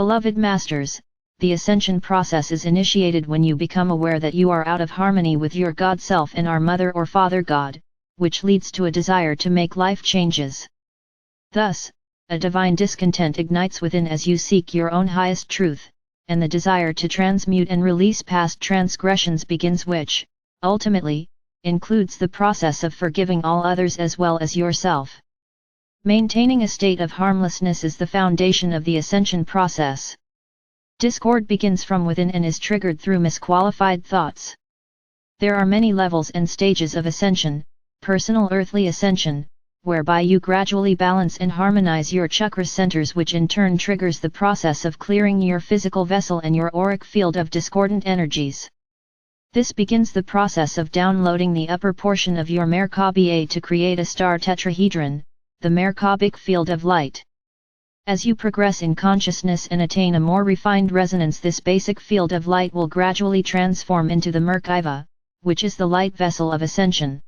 Beloved Masters, the ascension process is initiated when you become aware that you are out of harmony with your God Self and our Mother or Father God, which leads to a desire to make life changes. Thus, a divine discontent ignites within as you seek your own highest truth, and the desire to transmute and release past transgressions begins, which, ultimately, includes the process of forgiving all others as well as yourself. Maintaining a state of harmlessness is the foundation of the ascension process. Discord begins from within and is triggered through misqualified thoughts. There are many levels and stages of ascension: personal earthly ascension, whereby you gradually balance and harmonize your chakra centers, which in turn triggers the process of clearing your physical vessel and your auric field of discordant energies. This begins the process of downloading the upper portion of your Merkaba to create a star tetrahedron, the Merkabic field of light. As you progress in consciousness and attain a more refined resonance, this basic field of light will gradually transform into the Merkaba, which is the light vessel of ascension.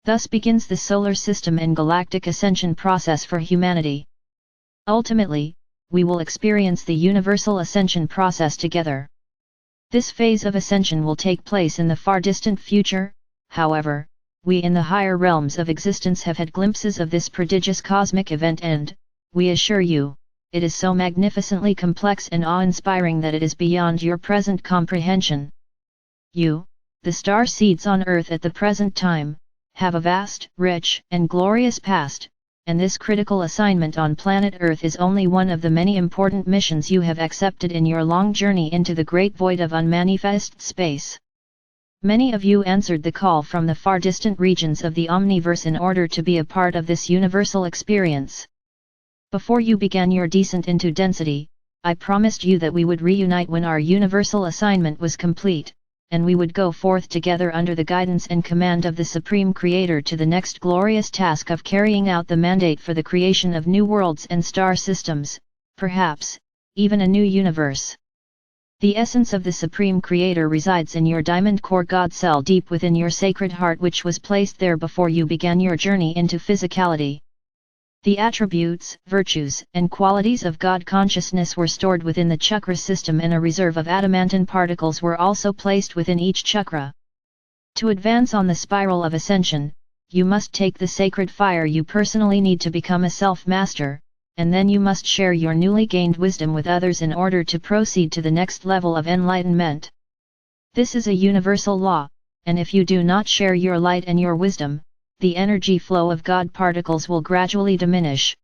Thus begins the solar system and galactic ascension process for humanity. Ultimately, we will experience the universal ascension process together. This phase of ascension will take place in the far distant future. However, we in the higher realms of existence have had glimpses of this prodigious cosmic event, and, we assure you, it is so magnificently complex and awe-inspiring that it is beyond your present comprehension. You, the star seeds on Earth at the present time, have a vast, rich, and glorious past, and this critical assignment on planet Earth is only one of the many important missions you have accepted in your long journey into the great void of unmanifest space. Many of you answered the call from the far distant regions of the Omniverse in order to be a part of this universal experience. Before you began your descent into density, I promised you that we would reunite when our universal assignment was complete, and we would go forth together under the guidance and command of the Supreme Creator to the next glorious task of carrying out the mandate for the creation of new worlds and star systems, perhaps, even a new universe. The essence of the Supreme Creator resides in your diamond core God cell deep within your sacred heart, which was placed there before you began your journey into physicality. The attributes, virtues, and qualities of God consciousness were stored within the chakra system, and a reserve of adamantine particles were also placed within each chakra. To advance on the spiral of ascension, you must take the sacred fire you personally need to become a self-master, and then you must share your newly gained wisdom with others in order to proceed to the next level of enlightenment. This is a universal law, and if you do not share your light and your wisdom, the energy flow of God particles will gradually diminish.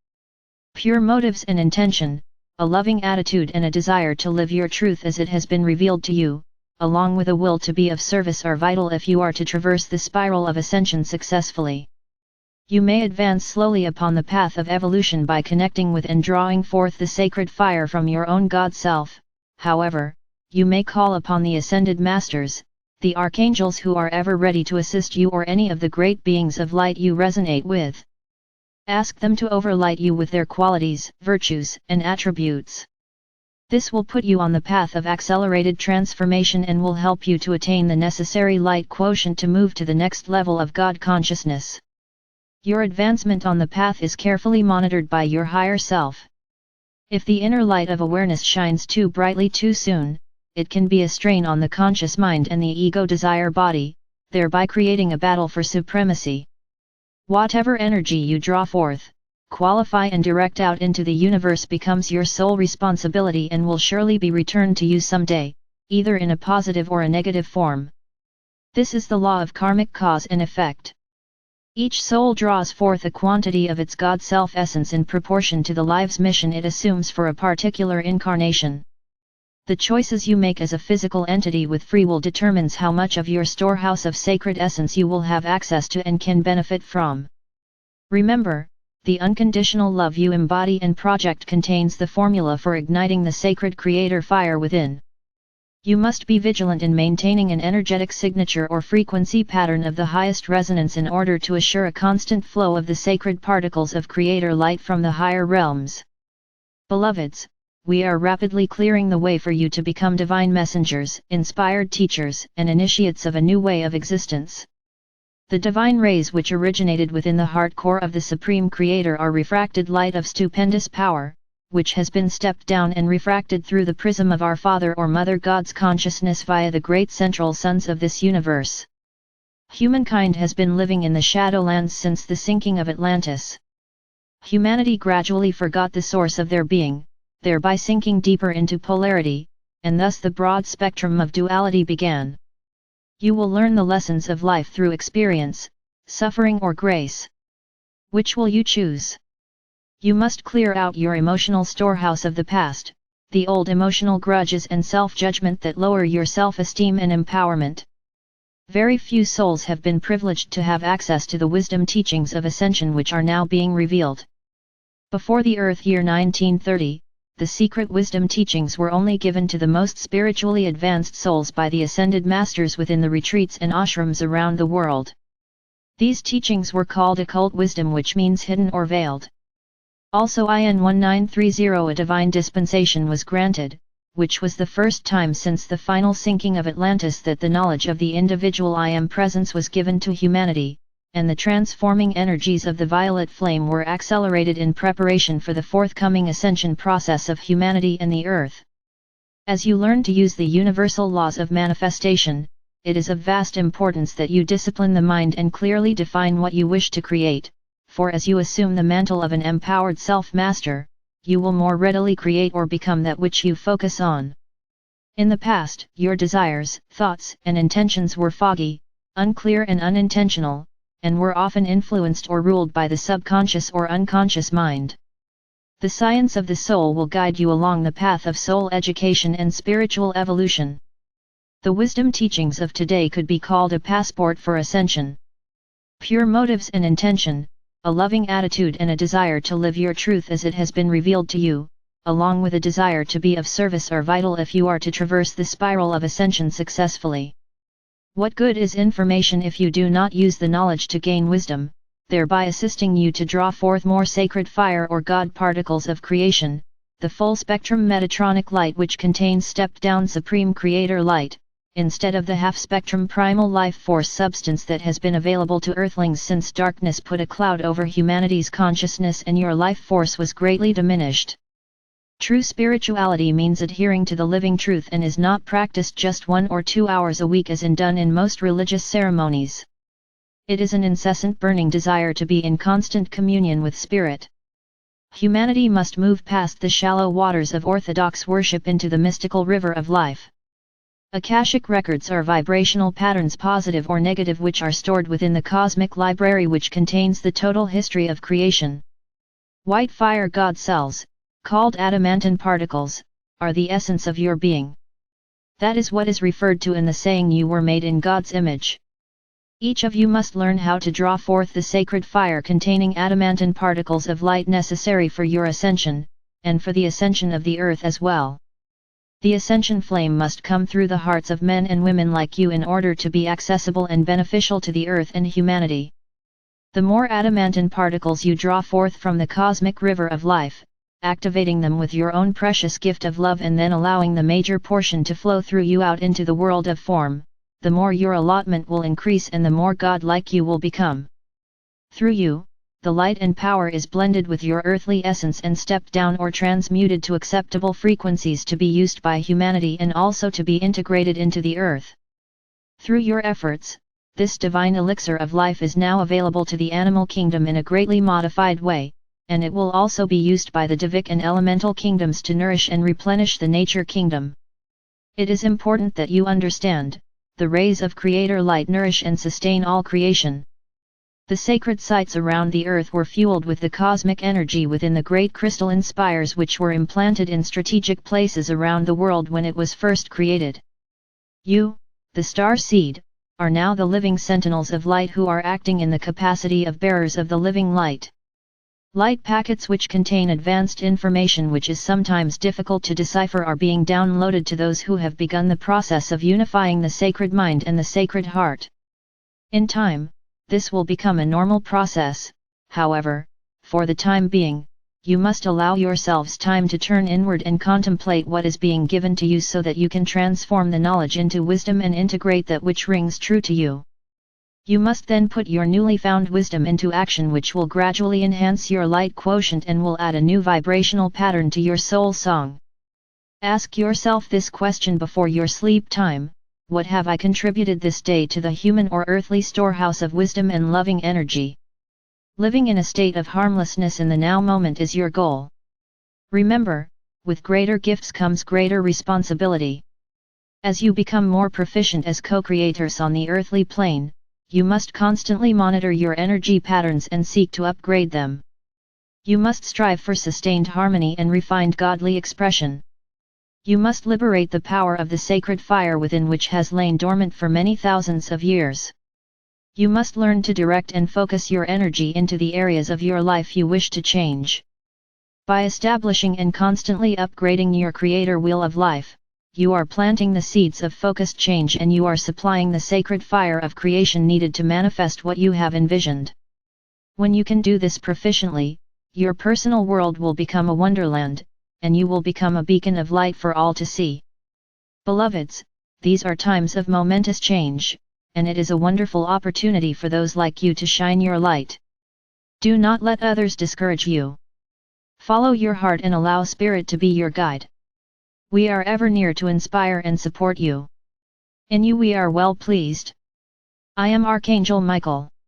Pure motives and intention, a loving attitude and a desire to live your truth as it has been revealed to you, along with a will to be of service, are vital if you are to traverse the spiral of ascension successfully. You may advance slowly upon the path of evolution by connecting with and drawing forth the sacred fire from your own God self. However, you may call upon the ascended masters, the archangels, who are ever ready to assist you, or any of the great beings of light you resonate with. Ask them to overlight you with their qualities, virtues, and attributes. This will put you on the path of accelerated transformation and will help you to attain the necessary light quotient to move to the next level of God consciousness. Your advancement on the path is carefully monitored by your higher self. If the inner light of awareness shines too brightly too soon, it can be a strain on the conscious mind and the ego desire body, thereby creating a battle for supremacy. Whatever energy you draw forth, qualify and direct out into the universe becomes your sole responsibility and will surely be returned to you someday, either in a positive or a negative form. This is the law of karmic cause and effect. Each soul draws forth a quantity of its God self-essence in proportion to the life's mission it assumes for a particular incarnation. The choices you make as a physical entity with free will determines how much of your storehouse of sacred essence you will have access to and can benefit from. Remember, the unconditional love you embody and project contains the formula for igniting the sacred creator fire within. You must be vigilant in maintaining an energetic signature or frequency pattern of the highest resonance in order to assure a constant flow of the sacred particles of creator light from the higher realms. Beloveds, we are rapidly clearing the way for you to become divine messengers, inspired teachers, and initiates of a new way of existence. The divine rays which originated within the heart core of the Supreme Creator are refracted light of stupendous power, which has been stepped down and refracted through the prism of our Father or Mother God's consciousness via the great central suns of this universe. Humankind has been living in the Shadowlands since the sinking of Atlantis. Humanity gradually forgot the source of their being, thereby sinking deeper into polarity, and thus the broad spectrum of duality began. You will learn the lessons of life through experience, suffering or grace. Which will you choose? You must clear out your emotional storehouse of the past, the old emotional grudges and self-judgment that lower your self-esteem and empowerment. Very few souls have been privileged to have access to the wisdom teachings of Ascension which are now being revealed. Before the Earth year 1930, the secret wisdom teachings were only given to the most spiritually advanced souls by the ascended masters within the retreats and ashrams around the world. These teachings were called occult wisdom, which means hidden or veiled. Also in 1930 a divine dispensation was granted, which was the first time since the final sinking of Atlantis that the knowledge of the individual I Am presence was given to humanity, and the transforming energies of the violet flame were accelerated in preparation for the forthcoming ascension process of humanity and the earth. As you learn to use the universal laws of manifestation, it is of vast importance that you discipline the mind and clearly define what you wish to create, for as you assume the mantle of an empowered self-master, you will more readily create or become that which you focus on. In the past, your desires, thoughts, and intentions were foggy, unclear and unintentional, and were often influenced or ruled by the subconscious or unconscious mind. The science of the soul will guide you along the path of soul education and spiritual evolution. The wisdom teachings of today could be called a passport for ascension. Pure motives and intention, a loving attitude and a desire to live your truth as it has been revealed to you, along with a desire to be of service are vital if you are to traverse the spiral of ascension successfully. What good is information if you do not use the knowledge to gain wisdom, thereby assisting you to draw forth more sacred fire or God particles of creation, the full spectrum Metatronic light which contains stepped down supreme creator light, instead of the half-spectrum primal life force substance that has been available to earthlings since darkness put a cloud over humanity's consciousness and your life force was greatly diminished. True spirituality means adhering to the living truth and is not practiced just 1 or 2 hours a week as done in most religious ceremonies. It is an incessant burning desire to be in constant communion with Spirit. Humanity must move past the shallow waters of orthodox worship into the mystical river of life. Akashic records are vibrational patterns, positive or negative, which are stored within the cosmic library which contains the total history of creation. White fire God cells, called adamantine particles, are the essence of your being. That is what is referred to in the saying you were made in God's image. Each of you must learn how to draw forth the sacred fire containing adamantine particles of light necessary for your ascension, and for the ascension of the earth as well. The ascension flame must come through the hearts of men and women like you in order to be accessible and beneficial to the earth and humanity. The more adamantine particles you draw forth from the cosmic river of life, activating them with your own precious gift of love and then allowing the major portion to flow through you out into the world of form, the more your allotment will increase and the more God-like you will become. Through you, the light and power is blended with your earthly essence and stepped down or transmuted to acceptable frequencies to be used by humanity and also to be integrated into the earth. Through your efforts, this divine elixir of life is now available to the animal kingdom in a greatly modified way, and it will also be used by the Divic and elemental kingdoms to nourish and replenish the nature kingdom. It is important that you understand, the rays of Creator light nourish and sustain all creation. The sacred sites around the earth were fueled with the cosmic energy within the great crystalline spires which were implanted in strategic places around the world when it was first created. You, the star seed, are now the living sentinels of light who are acting in the capacity of bearers of the living light. Light packets which contain advanced information which is sometimes difficult to decipher are being downloaded to those who have begun the process of unifying the sacred mind and the sacred heart. In time, this will become a normal process. However, for the time being, you must allow yourselves time to turn inward and contemplate what is being given to you so that you can transform the knowledge into wisdom and integrate that which rings true to you. You must then put your newly found wisdom into action, which will gradually enhance your light quotient and will add a new vibrational pattern to your soul song. Ask yourself this question before your sleep time: what have I contributed this day to the human or earthly storehouse of wisdom and loving energy? Living in a state of harmlessness in the now moment is your goal. Remember, with greater gifts comes greater responsibility. As you become more proficient as co-creators on the earthly plane, you must constantly monitor your energy patterns and seek to upgrade them. You must strive for sustained harmony and refined godly expression. You must liberate the power of the sacred fire within, which has lain dormant for many thousands of years. You must learn to direct and focus your energy into the areas of your life you wish to change. By establishing and constantly upgrading your creator wheel of life, you are planting the seeds of focused change, and you are supplying the sacred fire of creation needed to manifest what you have envisioned. When you can do this proficiently, your personal world will become a wonderland, and you will become a beacon of light for all to see. Beloveds, these are times of momentous change, and it is a wonderful opportunity for those like you to shine your light. Do not let others discourage you. Follow your heart and allow Spirit to be your guide. We are ever near to inspire and support you. In you we are well pleased. I am Archangel Michael.